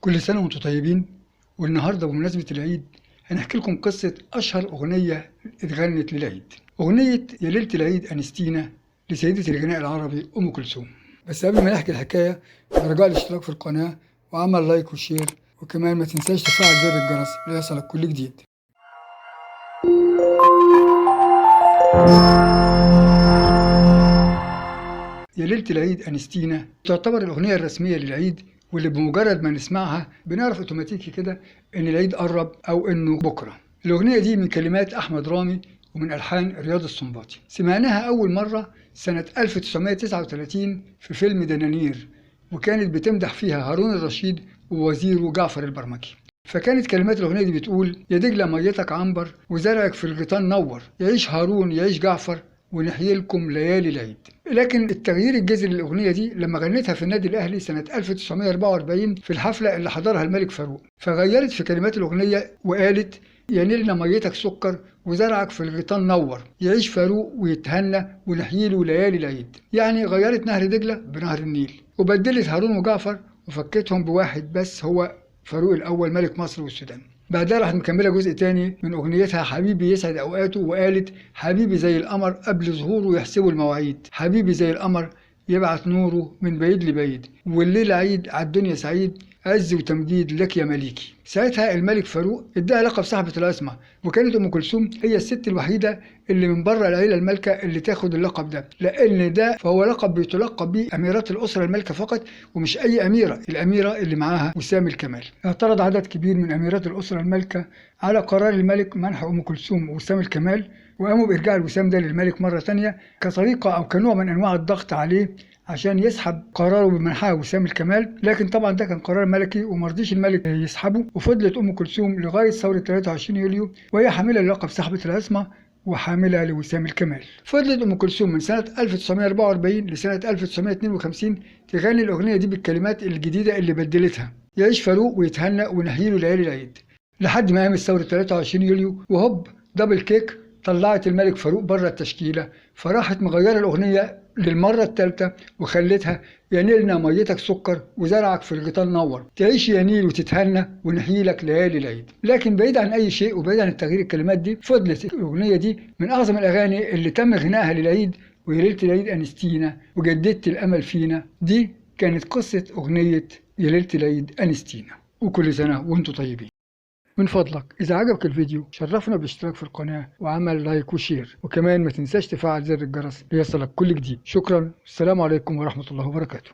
كل سنة وانتم طيبين. والنهاردة بمناسبة العيد هنحكي لكم قصة أشهر أغنية اتغنت للعيد، أغنية يا ليلة العيد أنستينا لسيدة الغناء العربي أم كلثوم. بس قبل ما نحكي الحكاية رجاء الاشتراك في القناة وعمل لايك وشير، وكمان ما تنساش تفعل زر الجرس ليصلك كل جديد. يا ليلة العيد أنستينا تعتبر الأغنية الرسمية للعيد، واللي بمجرد ما نسمعها بنعرف اوتوماتيكي كده إن العيد قرب أو إنه بكرة. الأغنية دي من كلمات أحمد رامي ومن ألحان رياض السنباطي. سمعناها أول مرة سنة 1939 في فيلم دنانير، وكانت بتمدح فيها هارون الرشيد ووزيره جعفر البرمكي. فكانت كلمات الأغنية دي بتقول: يا دجلة ميتك عنبر وزرعك في الغيطان نور، يعيش هارون يعيش جعفر ونحيي لكم ليالي العيد. لكن التغيير الجذري للأغنية دي لما غنتها في النادي الأهلي سنة 1944 في الحفلة اللي حضرها الملك فاروق، فغيرت في كلمات الأغنية وقالت: يا نيلنا ميتك سكر وزرعك في الغيطان نور، يعيش فاروق ويتهنى ونحيي له ليالي العيد. يعني غيرت نهر دجلة بنهر النيل، وبدلت هارون وجعفر وفكتهم بواحد بس هو فاروق الأول ملك مصر والسودان. بعدها راحت مكملة جزء تاني من أغنيتها حبيبي يسعد أوقاته، وقالت: حبيبي زي القمر قبل ظهوره يحسبوا المواعيد، حبيبي زي القمر يبعت نوره من بعيد لبعيد، والليلة عيد عالدنيا سعيد، عز وتمجيد لك يا مليكي. ساعتها الملك فاروق اداها لقب صاحبة العصمة، وكانت أم كلثوم هي الست الوحيدة اللي من بره العيلة المالكة اللي تاخد اللقب ده، لأن ده فهو لقب بيتلقب بيه أميرات الأسرة المالكة فقط، ومش أي أميرة، الأميرة اللي معاها وسام الكمال. اعترض عدد كبير من أميرات الأسرة المالكة على قرار الملك منح أم كلثوم وسام الكمال، وقاموا بإرجاع الوسام ده للملك مرة تانية كطريقة أو كنوع من أنواع الضغط عليه عشان يسحب قراره بمنحها وسام الكمال. لكن طبعا ده كان قرار ملكي ومرضيش الملك يسحبه، وفضلت أم كلثوم لغاية ثورة 23 يوليو وهي حاملة للقب صاحبة العصمة وحاملة لوسام الكمال. فضلت أم كلثوم من سنة 1944 لسنة 1952 تغني الأغنية دي بالكلمات الجديدة اللي بدلتها: يعيش فاروق ويتهنى ونحيي له ليالي العيد، لحد ما قامت ثورة 23 يوليو وهوب دبل كيك طلعت الملك فاروق بره التشكيلة، فراحت مغيرة الأغنية للمرة الثالثة وخلتها: يا نيلنا ميتك سكر وزرعك في الغيطان نور، تعيش يا نيل وتتهنى ونحيي لك ليالي العيد. لكن بعيد عن أي شيء وبعيد عن التغيير الكلمات دي، فضلت الأغنية دي من أعظم الأغاني اللي تم غنائها للعيد. ويا ليلة العيد أنستينا وجددت الأمل فينا، دي كانت قصة أغنية يا ليلة العيد أنستينا. وكل سنة وانتم طيبين. من فضلك إذا عجبك الفيديو شرفنا بالاشتراك في القناة وعمل لايك وشير، وكمان ما تنساش تفعل زر الجرس ليصلك كل جديد. شكرا، السلام عليكم ورحمة الله وبركاته.